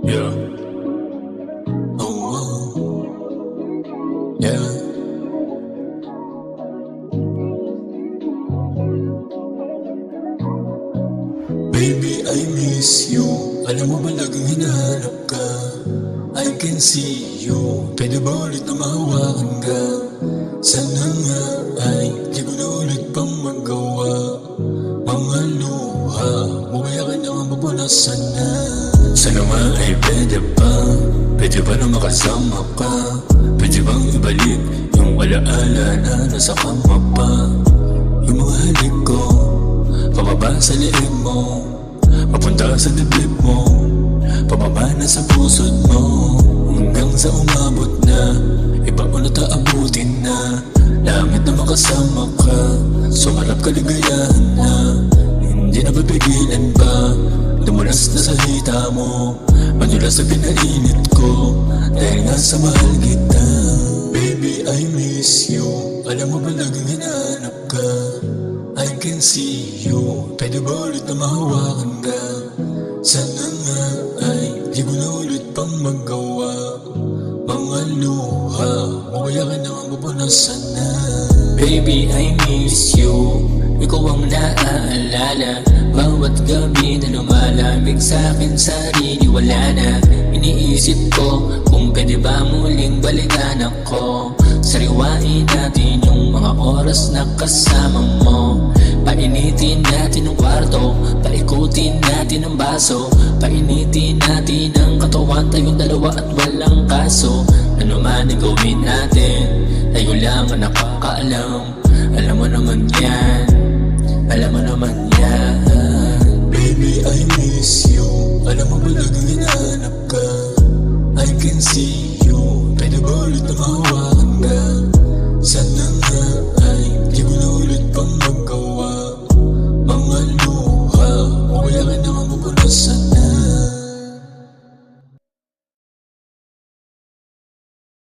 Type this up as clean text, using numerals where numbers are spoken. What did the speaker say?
Yeah. Oh, oh. Yeah. Baby, I miss you. Alam mo ba laging hinahanap ka? I can see you. Pwede ba ulit na mahawakan ka? Sana nga ay di ko na ulit pang magawa. Mga luha, mawaya ka na ang mapunasan na. Sana nga ay pwede pa. Pwede ba na makasama ka? Pwede bang ibalik yung alaala na nasa kama pa? Yung mga halik ko pababa sa liig mo, papunta sa dibdib mo, pababa na sa pusod mo, hanggang sa umabot na ipaunat na abutin na. Langit na makasama ka, sumarap kaligayahan na. Hindi na babigilan ba, lumulas na sa hita mo, madulas sa pinainit ko, dahil nga sa mahal kita. Baby, I miss you. Alam mo ba laging hinahanap ka? I can see you. Pwede ba ulit na mahawakan ka? Sana nga ay di ko na ulit pang magawa. Mga luha, mawaya ka na ang mapunasan na. Baby, I miss you. Ikaw ang naaalala. Bawat gabi na lumalamig sa'kin, sarili wala na. Iniisip ko kung pwede ba muling balikan ako. Sariwain natin yung mga oras na kasama mo. Painitin natin ang kwarto, paikutin natin ang baso, painitin natin ang katawan, tayong dalawa at walang kaso. Ano man ang gawin natin, tayo lang ang nakakaalam. Alam mo naman yan, alam mo naman yan. Baby, I miss you. Alam mo ba laging hinahanap ka? I can see you. Pwede ba ulit na mahawakan ka?